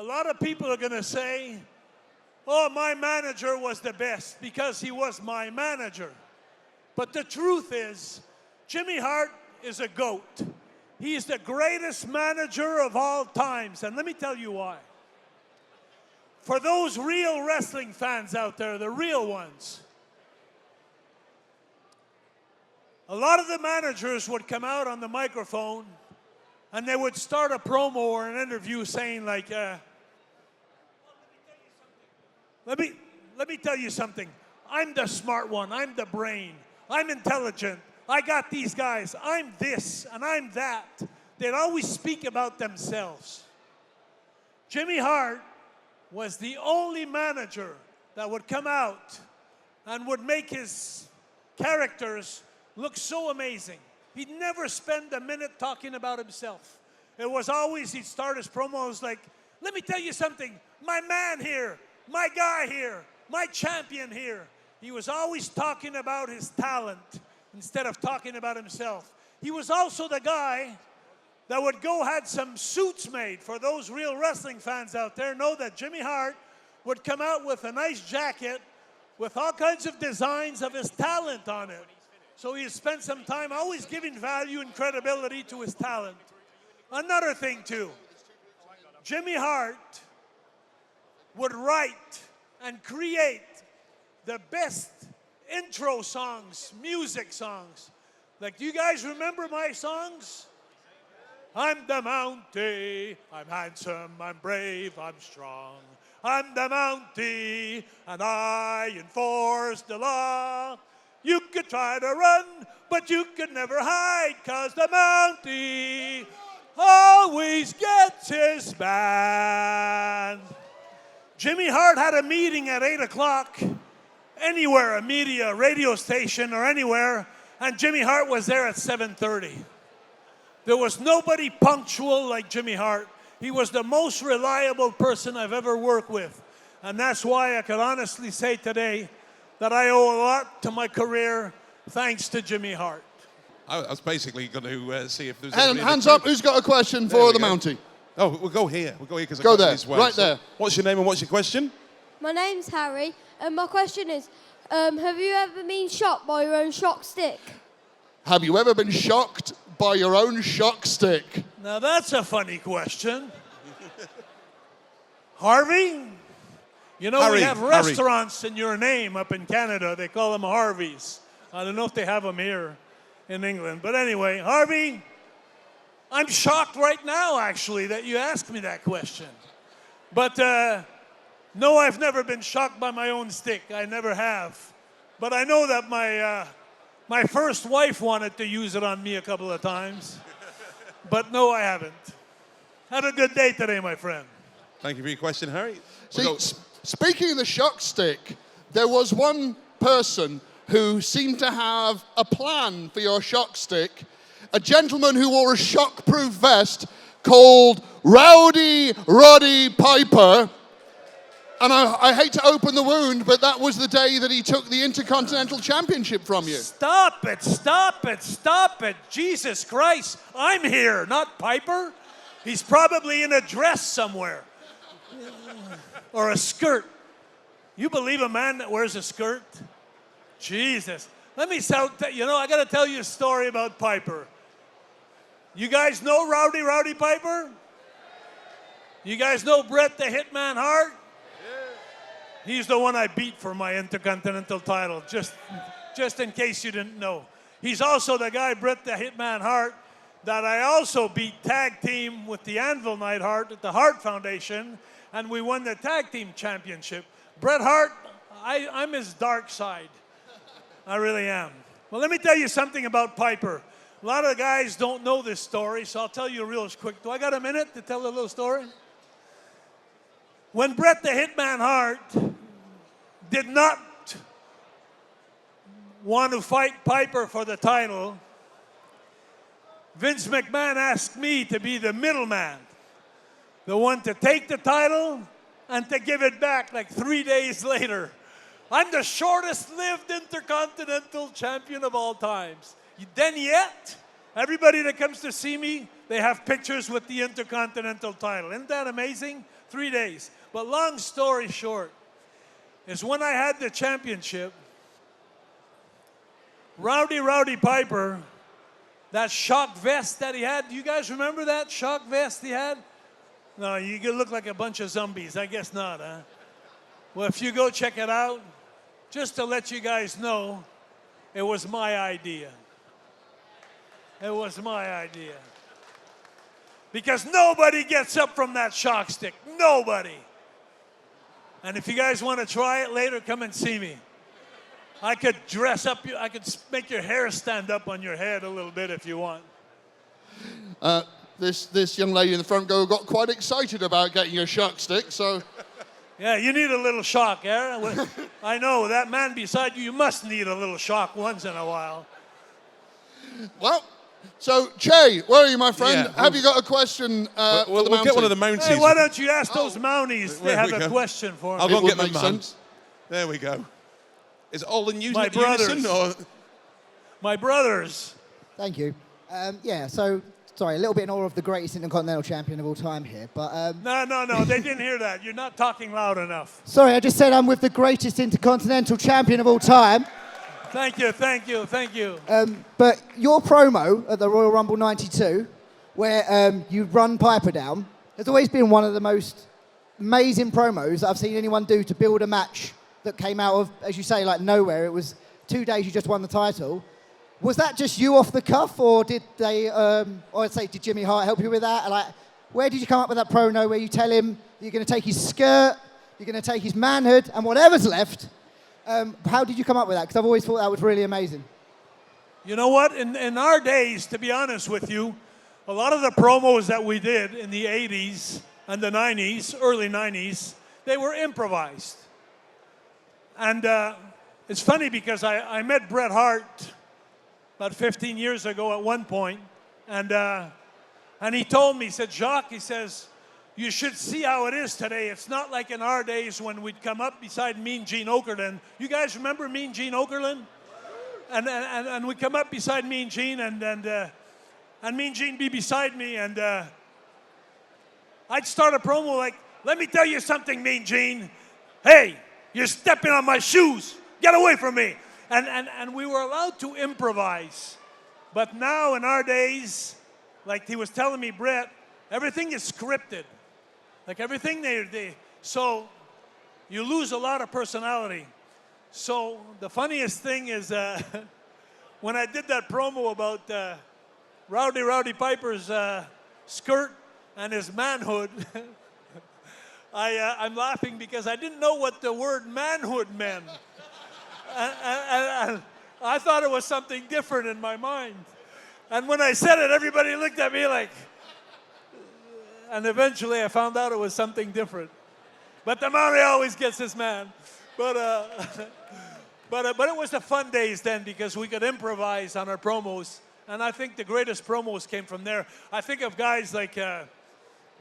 A lot of people are going to say, oh, my manager was the best because he was my manager. But the truth is, Jimmy Hart is a GOAT. He's the greatest manager of all times. And let me tell you why. For those real wrestling fans out there, the real ones, a lot of the managers would come out on the microphone and they would start a promo or an interview saying like, let me tell you something. I'm the smart one. I'm the brain. I'm intelligent. I got these guys. I'm this and I'm that. They'd always speak about themselves. Jimmy Hart was the only manager that would come out and would make his characters look so amazing. He'd never spend a minute talking about himself. It was always, he'd start his promos like, let me tell you something, my man here, my guy here, my champion here. He was always talking about his talent instead of talking about himself. He was also the guy that would go had some suits made. For those real wrestling fans out there, know that Jimmy Hart would come out with a nice jacket with all kinds of designs of his talent on it. So he spent some time always giving value and credibility to his talent. Another thing too, Jimmy Hart would write and create the best intro songs, music songs. Like, do you guys remember my songs? I'm the Mountie, I'm handsome, I'm brave, I'm strong. I'm the Mountie, and I enforce the law. You could try to run, but you could never hide, 'cause the Mountie always gets his man. Jimmy Hart had a meeting at 8 o'clock, anywhere, a media, radio station, or anywhere, and Jimmy Hart was there at 7:30. There was nobody punctual like Jimmy Hart. He was the most reliable person I've ever worked with. And that's why I can honestly say today that I owe a lot to my career thanks to Jimmy Hart. I was basically going to see if there's... Hands up, who's got a question for the Mountie? Oh, we'll go here. We'll go here because I go got there, this way. right there. What's your name and what's your question? My name's Harry, and my question is, have you ever been shocked by your own shock stick? Have you ever been shocked by your own shock stick? Now that's a funny question. Harvey? You know, we have restaurants in your name up in Canada. They call them Harveys. I don't know if they have them here in England. But anyway, Harvey, I'm shocked right now, actually, that you asked me that question. But no, I've never been shocked by my own stick. I never have. But I know that my first wife wanted to use it on me a couple of times. But no, I haven't. Have a good day today, my friend. Thank you for your question, Harry. See, speaking of the shock stick, there was one person who seemed to have a plan for your shock stick, a gentleman who wore a shock-proof vest called Rowdy Roddy Piper. And I hate to open the wound, but that was the day that he took the Intercontinental Championship from you. Stop it, stop it, stop it. Jesus Christ, I'm here, not Piper. He's probably in a dress somewhere. Or a skirt. You believe a man that wears a skirt? Jesus. Let me you know, I got to tell you a story about Piper. You guys know Rowdy Piper? You guys know Bret the Hitman Hart? Yeah. He's the one I beat for my Intercontinental title, just in case you didn't know. He's also the guy, Bret the Hitman Hart, that I also beat tag team with the Anvil Neidhart at the Hart Foundation, and we won the tag team championship. Bret Hart, I'm his dark side. I really am. Well, let me tell you something about Piper. A lot of guys don't know this story, so I'll tell you real quick. Do I got a minute to tell a little story? When Bret the Hitman Hart did not want to fight Piper for the title, Vince McMahon asked me to be the middleman, the one to take the title and to give it back like 3 days later. I'm the shortest-lived Intercontinental champion of all times. Then yet, everybody that comes to see me, they have pictures with the Intercontinental title. Isn't that amazing? 3 days. But long story short, is when I had the championship, Rowdy Piper, that shock vest that he had, do you guys remember that shock vest he had? No, you could look like a bunch of zombies. I guess not, huh? Well, if you go check it out, just to let you guys know, it was my idea. It was my idea. Because nobody gets up from that shock stick. Nobody. And if you guys want to try it later, come and see me. I could dress up you. I could make your hair stand up on your head a little bit if you want. This young lady in the front row got quite excited about getting a shock stick, so... Yeah, you need a little shock, eh? I know, that man beside you, you must need a little shock once in a while. Well, so, Che, where are you, my friend? Yeah, Have you got a question for the we'll get one of the Mounties? Mounties. Hey, why don't you ask those Mounties? They There have we a go. question for me. I'll go and would get my make mum. sense. There we go. Is it all in My unison? Or? My brothers. Thank you. Yeah, so, sorry, a little bit in awe of the greatest Intercontinental champion of all time here, but... No, they didn't hear that. You're not talking loud enough. Sorry, I just said I'm with the greatest Intercontinental champion of all time. Thank you. But your promo at the Royal Rumble 92, where you run Piper down, has always been one of the most amazing promos that I've seen anyone do to build a match that came out of, as you say, like nowhere. It was 2 days you just won the title. Was that just you off the cuff, or did they, or I'd say, did Jimmy Hart help you with that? Like, where did you come up with that promo where you tell him you're going to take his skirt, you're going to take his manhood, and whatever's left? How did you come up with that? Because I've always thought that was really amazing. You know what? In our days, to be honest with you, a lot of the promos that we did in the 80s and the 90s, early 90s, they were improvised. And it's funny because I met Bret Hart about 15 years ago at one point, and he told me, he said, Jacques, he says, you should see how it is today. It's not like in our days when we'd come up beside Mean Gene Okerlund. You guys remember Mean Gene Okerlund? And we'd come up beside Mean Gene, and Mean Gene be beside me, and I'd start a promo like, let me tell you something, Mean Gene. Hey, you're stepping on my shoes. Get away from me. And we were allowed to improvise. But now in our days, like he was telling me, Brett, everything is scripted. Like everything so you lose a lot of personality. So the funniest thing is when I did that promo about Rowdy Piper's skirt and his manhood, I'm laughing because I didn't know what the word manhood meant. And I thought it was something different in my mind. And when I said it, everybody looked at me like, and eventually I found out it was something different. But the Mountie always gets his man. But it was the fun days then because we could improvise on our promos. And I think the greatest promos came from there. I think of guys like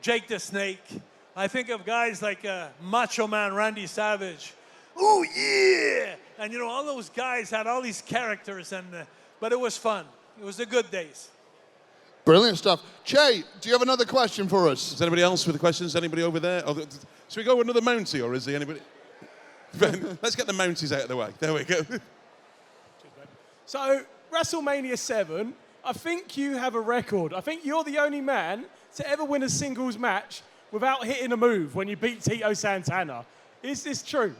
Jake the Snake. I think of guys like Macho Man Randy Savage. Oh, yeah! And, you know, all those guys had all these characters, but it was fun. It was the good days. Brilliant stuff. Che, do you have another question for us? Is anybody else with the questions? Anybody over there? Or should we go with another Mountie, or is there anybody? Let's get the Mounties out of the way. There we go. So, WrestleMania 7, I think you have a record. I think you're the only man to ever win a singles match without hitting a move when you beat Tito Santana. Is this true?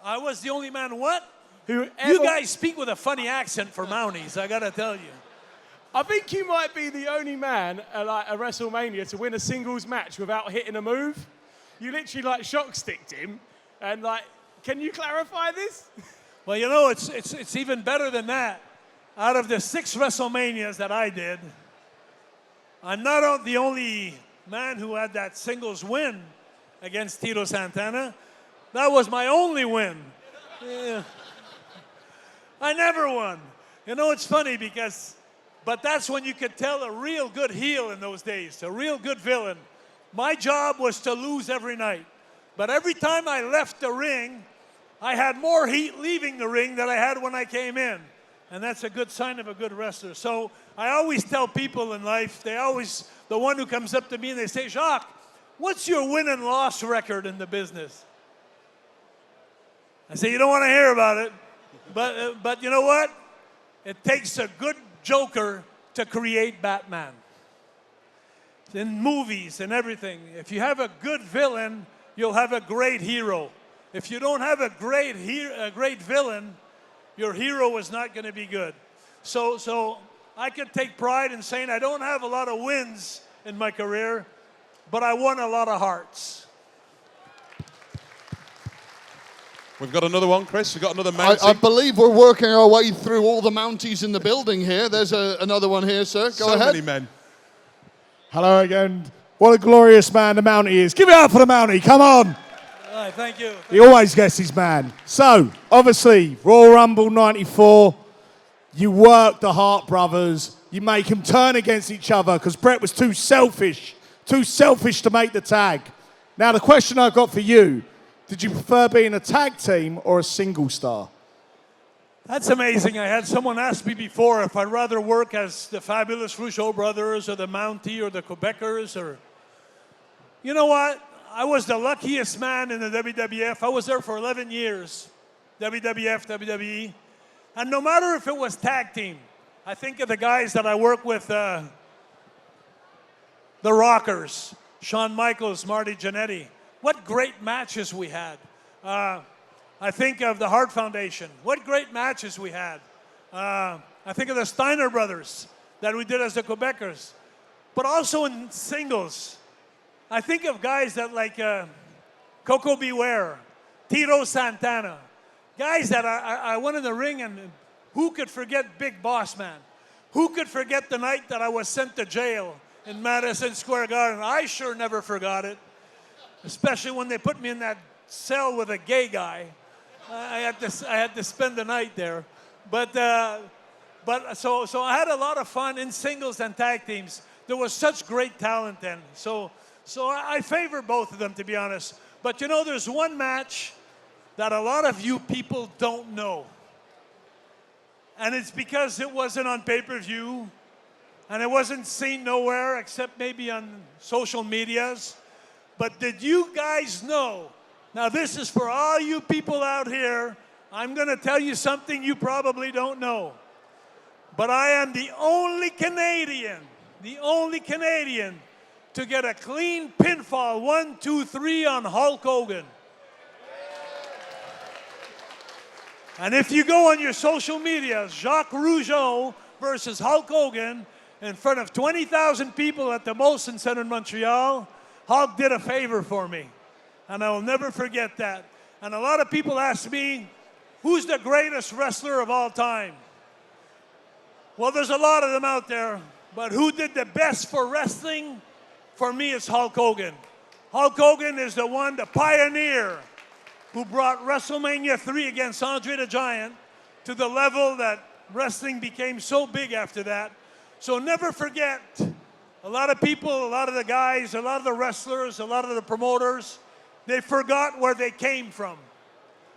I was the only man what? You guys speak with a funny accent for Mounties, I gotta tell you. I think you might be the only man at like a WrestleMania to win a singles match without hitting a move. You literally like shock sticked him, and like, can you clarify this? Well, you know, it's even better than that. Out of the 6 WrestleManias that I did, I'm not the only man who had that singles win against Tito Santana. That was my only win. Yeah. I never won. You know, it's funny but that's when you could tell a real good heel in those days, a real good villain. My job was to lose every night. But every time I left the ring, I had more heat leaving the ring than I had when I came in. And that's a good sign of a good wrestler. So I always tell people in life, the one who comes up to me and they say, Jacques, what's your win and loss record in the business? I say, you don't want to hear about it. But you know what? It takes a good Joker to create Batman. In movies and everything, if you have a good villain, you'll have a great hero. If you don't have a great villain, your hero is not going to be good. So I could take pride in saying I don't have a lot of wins in my career, but I won a lot of hearts. We've got another one, Chris. We've got another Mountie. I believe we're working our way through all the Mounties in the building here. There's another one here, sir. Go ahead. So many men. Hello again. What a glorious man the Mountie is. Give it up for the Mountie. Come on. Thank you. He always gets his man. So, obviously, Royal Rumble 94, you work the Hart brothers. You make them turn against each other because Bret was too selfish to make the tag. Now, the question I've got for you, did you prefer being a tag team or a single star? That's amazing. I had someone ask me before if I'd rather work as the fabulous Rougeau brothers or the Mountie or the Quebecers or... You know what? I was the luckiest man in the WWF. I was there for 11 years. WWF, WWE. And no matter if it was tag team, I think of the guys that I work with, the Rockers, Shawn Michaels, Marty Jannetty. What great matches we had. I think of the Hart Foundation. What great matches we had. I think of the Steiner brothers that we did as the Quebecers. But also in singles. I think of guys that like Coco Beware, Tito Santana. Guys that I went in the ring and who could forget Big Boss Man? Who could forget the night that I was sent to jail in Madison Square Garden? I sure never forgot it. Especially when they put me in that cell with a gay guy. I had to spend the night there. But so I had a lot of fun in singles and tag teams. There was such great talent then. So I favor both of them, to be honest. But you know, there's one match that a lot of you people don't know. And it's because it wasn't on pay-per-view. And it wasn't seen nowhere except maybe on social medias. But did you guys know? Now this is for all you people out here. I'm going to tell you something you probably don't know. But I am the only Canadian to get a clean pinfall 1, 2, 3 on Hulk Hogan. And if you go on your social media, Jacques Rougeau versus Hulk Hogan in front of 20,000 people at the Molson Center in Montreal, Hulk did a favor for me, and I will never forget that. And a lot of people ask me, who's the greatest wrestler of all time? Well, there's a lot of them out there, but who did the best for wrestling? For me, it's Hulk Hogan. Hulk Hogan is the one, the pioneer, who brought WrestleMania 3 against Andre the Giant to the level that wrestling became so big after that. So never forget, a lot of people, a lot of the guys, a lot of the wrestlers, a lot of the promoters, they forgot where they came from.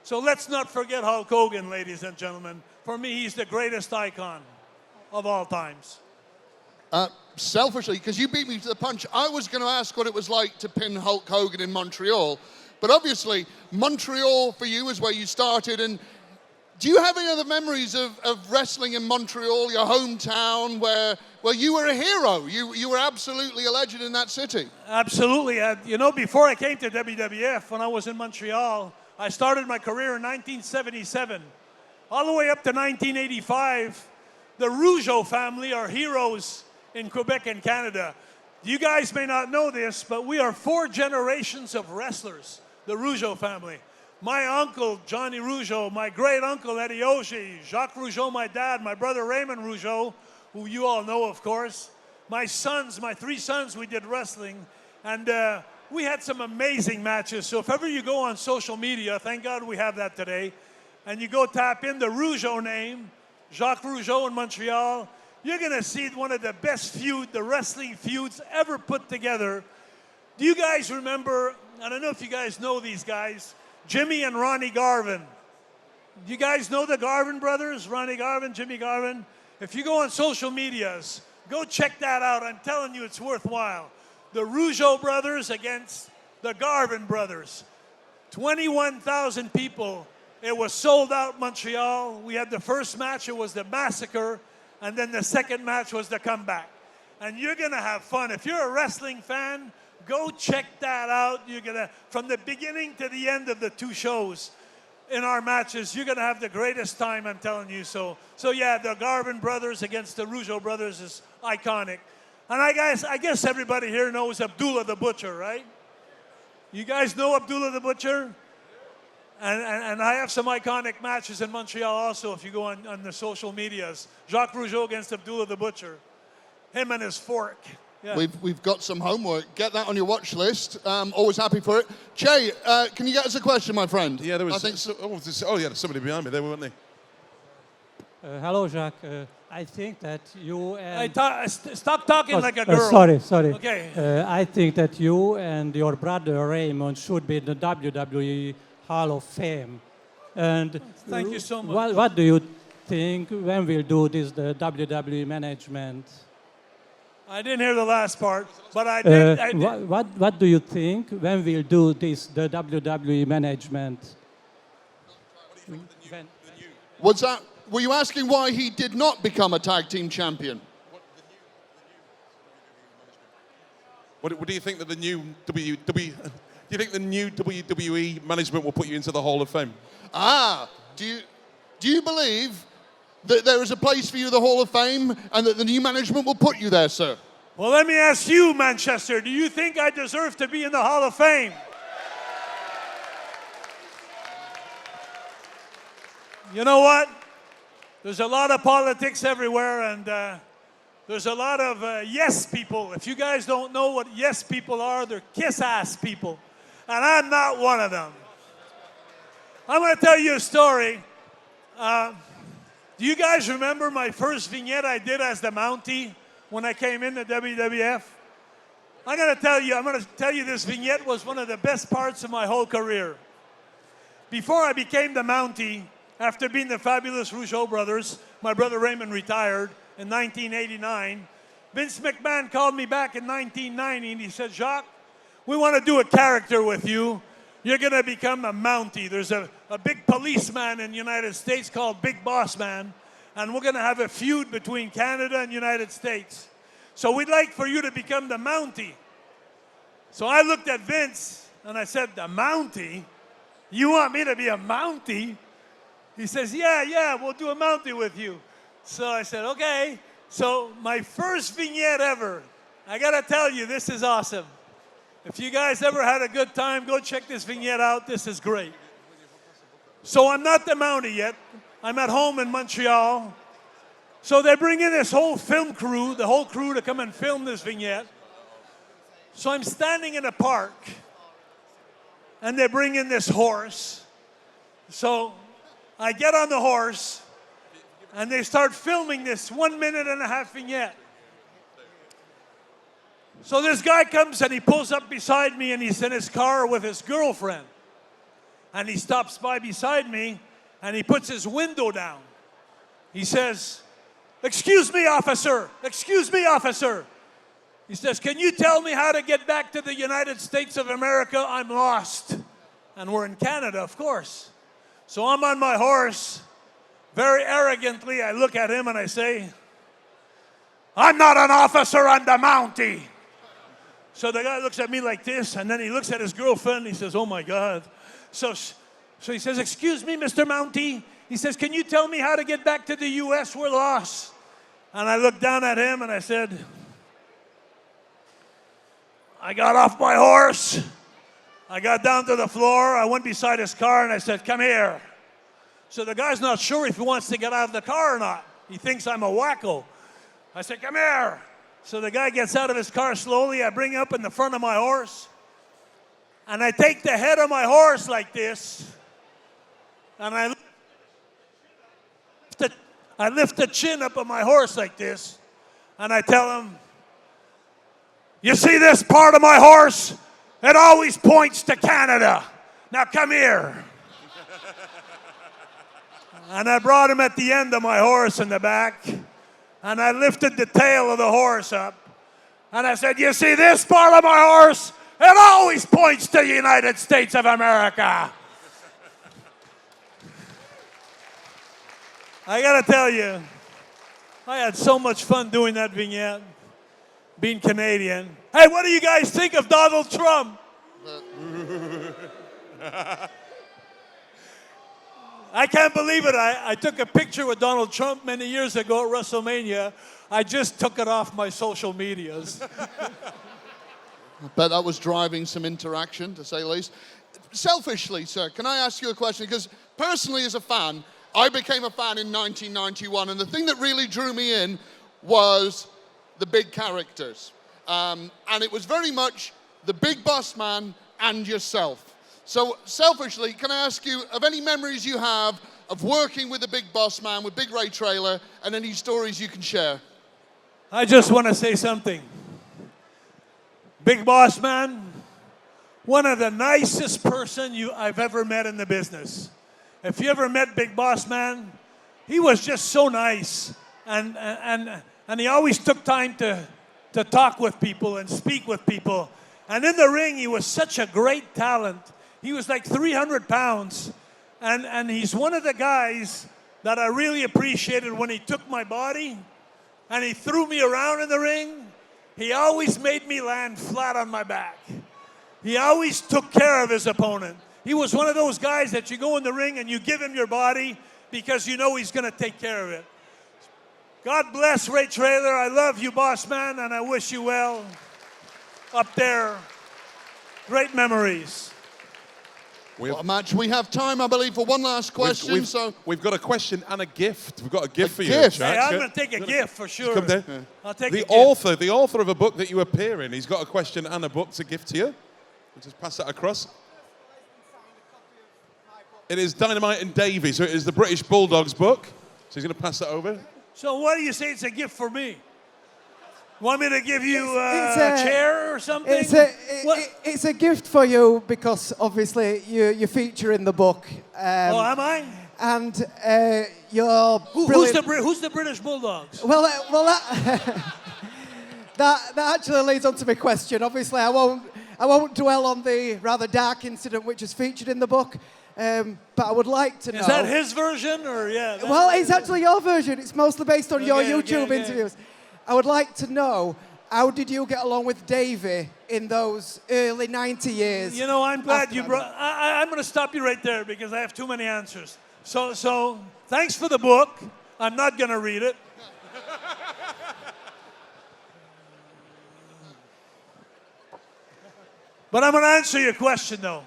So let's not forget Hulk Hogan, ladies and gentlemen. For me, he's the greatest icon of all times. Selfishly, because you beat me to the punch, I was going to ask what it was like to pin Hulk Hogan in Montreal. But obviously, Montreal for you is where you started. And do you have any other memories of wrestling in Montreal, your hometown, where you were a hero? You were absolutely a legend in that city. Absolutely. You know, before I came to WWF, when I was in Montreal, I started my career in 1977. All the way up to 1985, the Rougeau family are heroes in Quebec and Canada. You guys may not know this, but we are 4 generations of wrestlers, the Rougeau family. My uncle, Johnny Rougeau, my great uncle, Eddie Oshie, Jacques Rougeau, my dad, my brother Raymond Rougeau, who you all know, of course. My 3 sons, we did wrestling. And we had some amazing matches. So if ever you go on social media, thank God we have that today, and you go tap in the Rougeau name, Jacques Rougeau in Montreal, you're going to see one of the best the wrestling feuds ever put together. Do you guys remember, I don't know if you guys know these guys, Jimmy and Ronnie Garvin. Do you guys know the Garvin brothers? Ronnie Garvin, Jimmy Garvin? If you go on social medias, go check that out. I'm telling you, it's worthwhile. the Rougeau brothers against the Garvin brothers. 21,000 people. It was sold out Montreal. We had the first match, it was the massacre, and then the second match was the comeback. And you're gonna have fun. If you're a wrestling fan, go check that out. You're gonna, from the beginning to the end of the two shows in our matches, you're gonna have the greatest time, I'm telling you. So yeah, the Garvin brothers against the Rougeau brothers is iconic. And I guess everybody here knows Abdullah the Butcher, right? You guys know Abdullah the Butcher? And I have some iconic matches in Montreal also, if you go on the social medias. Jacques Rougeau against Abdullah the Butcher. Him and his fork. Yeah. We've got some homework. Get that on your watch list. Always happy for it. Che, can you get us a question, my friend? Yeah, there was. I think so. Yeah, there's somebody behind me there, weren't they? Hello, Jacques. I think that you and... Stop talking like a girl. Sorry. Okay. I think that you and your brother Raymond should be in the WWE Hall of Fame. And thank you so much. What do you think when we'll do this, the WWE management? I didn't hear the last part, but I did. What do you think when we'll do this, the WWE management? Was that? Were you asking why he did not become a tag team champion? What do you think that the new WWE? Do you think the new WWE management will put you into the Hall of Fame? Do you believe that there is a place for you in the Hall of Fame and that the new management will put you there, sir? Well, let me ask you, Manchester, do you think I deserve to be in the Hall of Fame? You know what? There's a lot of politics everywhere, and there's a lot of yes people. If you guys don't know what yes people are, they're kiss-ass people. And I'm not one of them. I'm going to tell you a story. Do you guys remember my first vignette I did as the Mountie when I came into WWF? I'm going to tell you this vignette was one of the best parts of my whole career. Before I became the Mountie, after being the fabulous Rougeau brothers, my brother Raymond retired in 1989. Vince McMahon called me back in 1990 and he said, Jacques, we want to do a character with you. You're going to become a Mountie. There's a big policeman in the United States called Big Boss Man, and we're going to have a feud between Canada and United States. So we'd like for you to become the Mountie. So I looked at Vince and I said, the Mountie? You want me to be a Mountie? He says, yeah, we'll do a Mountie with you. So I said, okay. So my first vignette ever, I got to tell you, this is awesome. If you guys ever had a good time, go check this vignette out. This is great. So I'm not the Mountie yet. I'm at home in Montreal. So they bring in this whole film crew, the whole crew to come and film this vignette. So I'm standing in a park, and they bring in this horse. So I get on the horse, and they start filming this 1.5 minute vignette. So this guy comes and he pulls up beside me and he's in his car with his girlfriend. And he stops by beside me and he puts his window down. He says, excuse me, officer. Excuse me, officer. He says, can you tell me how to get back to the United States of America? I'm lost. And we're in Canada, of course. So I'm on my horse. Very arrogantly, I look at him and I say, I'm not an officer, I'm the Mountie. So the guy looks at me like this, and then he looks at his girlfriend, and he says, oh my God. So he says, excuse me, Mr. Mountie. He says, can you tell me how to get back to the U.S.? We're lost. And I looked down at him, and I said, I got off my horse. I got down to the floor. I went beside his car, and I said, come here. So the guy's not sure if he wants to get out of the car or not. He thinks I'm a wacko. I said, come here. So the guy gets out of his car slowly. I bring him up in the front of my horse. And I take the head of my horse like this. And I lift the chin up of my horse like this. And I tell him, you see this part of my horse? It always points to Canada. Now come here. And I brought him at the end of my horse in the back. And I lifted the tail of the horse up. And I said, you see this part of my horse? It always points to the United States of America. I gotta tell you, I had so much fun doing that vignette, being Canadian. Hey, what do you guys think of Donald Trump? I can't believe it. I took a picture with Donald Trump many years ago at WrestleMania. I just took it off my social medias. I bet that was driving some interaction, to say the least. Selfishly, sir, can I ask you a question? Because personally, as a fan, I became a fan in 1991, and the thing that really drew me in was the big characters. And it was very much the Big Boss Man and yourself. So, selfishly, can I ask you of any memories you have of working with the Big Boss Man, with Big Ray Traylor, and any stories you can share? I just want to say something. Big Boss Man, one of the nicest person I've ever met in the business. If you ever met Big Boss Man, he was just so nice. And he always took time to talk with people and speak with people. And in the ring, he was such a great talent. He was like 300 pounds. And he's one of the guys that I really appreciated when he took my body and he threw me around in the ring. He always made me land flat on my back. He always took care of his opponent. He was one of those guys that you go in the ring and you give him your body because you know he's going to take care of it. God bless Ray Traylor. I love you, Boss Man, and I wish you well up there. Great memories. What a match. We have time, I believe, for one last question. We've got a question and a gift. We've got a gift for you, gift? Jacques. Hey, I'm going to take a gift for sure. Come there. I'll take a gift. The author of a book that you appear in, he's got a question and a book to give to you. We'll just pass that across. It is Dynamite and Davey, so it is the British Bulldogs book. So he's going to pass that over. So what do you say it's a gift for me? Want me to give you a chair or something? It's a gift for you because obviously you feature in the book. Oh, am I? And you're who's the British Bulldogs? Well, that actually leads on to my question. Obviously, I won't dwell on the rather dark incident which is featured in the book. But I would like to know. Is that his version or yeah? Well, it's actually your version. It's mostly based on your YouTube interviews. I would like to know, how did you get along with Davey in those early 90 years? You know, I'm glad you brought... I'm going to stop you right there because I have too many answers. So thanks for the book. I'm not going to read it. But I'm going to answer your question, though.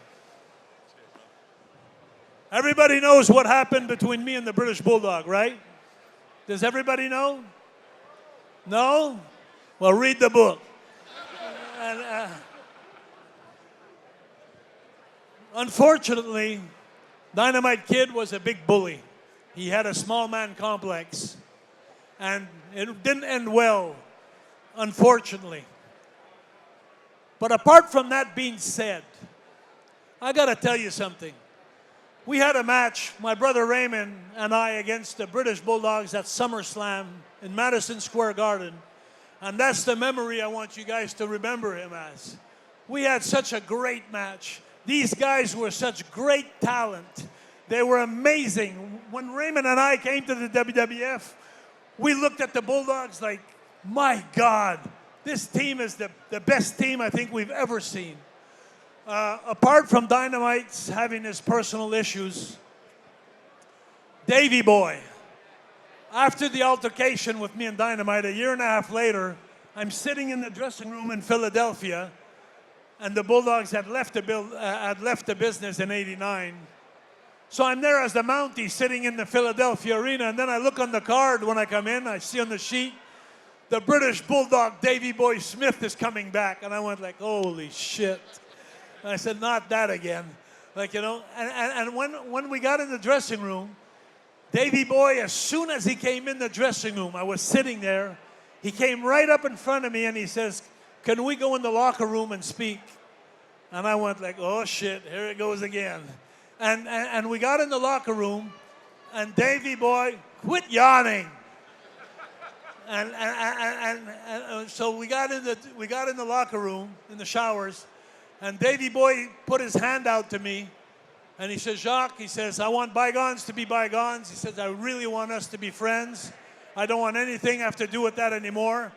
Everybody knows what happened between me and the British Bulldog, right? Does everybody know? No? Well, read the book. And, unfortunately, Dynamite Kid was a big bully. He had a small man complex. And it didn't end well, unfortunately. But apart from that being said, I got to tell you something. We had a match, my brother Raymond and I, against the British Bulldogs at SummerSlam in Madison Square Garden. And that's the memory I want you guys to remember him as. We had such a great match. These guys were such great talent. They were amazing. When Raymond and I came to the WWF, we looked at the Bulldogs like, my God, this team is the best team I think we've ever seen. Apart from Dynamite's having his personal issues, Davey Boy, after the altercation with me and Dynamite, a year and a half later, I'm sitting in the dressing room in Philadelphia, and the Bulldogs had left the business in '89. So I'm there as the Mountie sitting in the Philadelphia arena, and then I look on the card when I come in, I see on the sheet, the British Bulldog Davey Boy Smith is coming back. And I went like, holy shit. And I said, not that again. Like, you know, and when we got in the dressing room, Davey Boy, as soon as he came in the dressing room, I was sitting there, he came right up in front of me and he says, can we go in the locker room and speak? And I went like, oh shit, here it goes again. And we got in the locker room, and Davey Boy, quit yawning. And so we got in the locker room, in the showers, and Davey Boy put his hand out to me, and he says, Jacques, he says, I want bygones to be bygones. He says, I really want us to be friends. I don't want anything have to do with that anymore.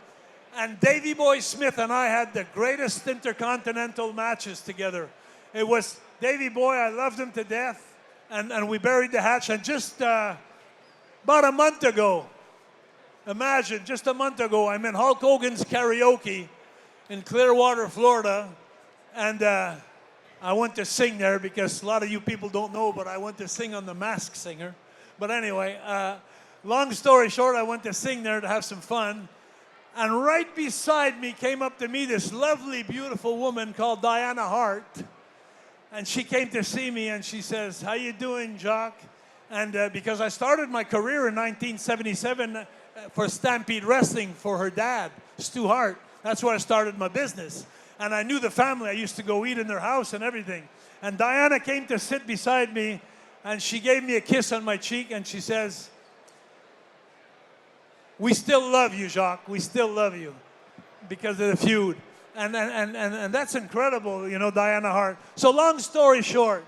And Davey Boy Smith and I had the greatest Intercontinental matches together. It was Davey Boy, I loved him to death, and we buried the hatch. And just about a month ago, imagine, just a month ago, I'm in Hulk Hogan's karaoke in Clearwater, Florida, and I went to sing there because a lot of you people don't know, but I went to sing on The Masked Singer. But anyway, long story short, I went to sing there to have some fun. And right beside me came up to me this lovely, beautiful woman called Diana Hart. And she came to see me and she says, how you doing, Jacques? And because I started my career in 1977 for Stampede Wrestling for her dad, Stu Hart. That's where I started my business. And I knew the family. I used to go eat in their house and everything. And Diana came to sit beside me and she gave me a kiss on my cheek and she says, we still love you, Jacques. We still love you because of the feud. And that's incredible, you know, Diana Hart. So long story short,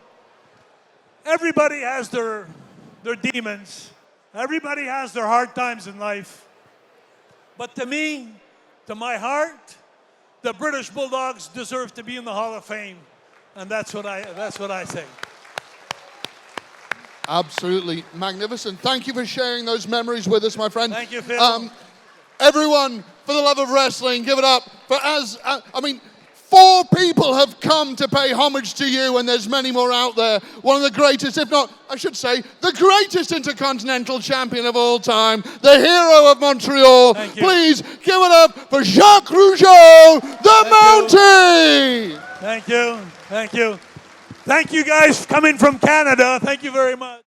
everybody has their demons. Everybody has their hard times in life. But to me, to my heart, the British Bulldogs deserve to be in the Hall of Fame. And that's what I say. Absolutely magnificent. Thank you for sharing those memories with us, my friend. Thank you, Phil. Everyone, for the love of wrestling, give it up for 4 people have come to pay homage to you, and there's many more out there. One of the greatest, if not, I should say, the greatest Intercontinental champion of all time, the hero of Montreal. Thank you. Please give it up for Jacques Rougeau, the Mountie. Thank you. Thank you. Thank you guys coming from Canada. Thank you very much.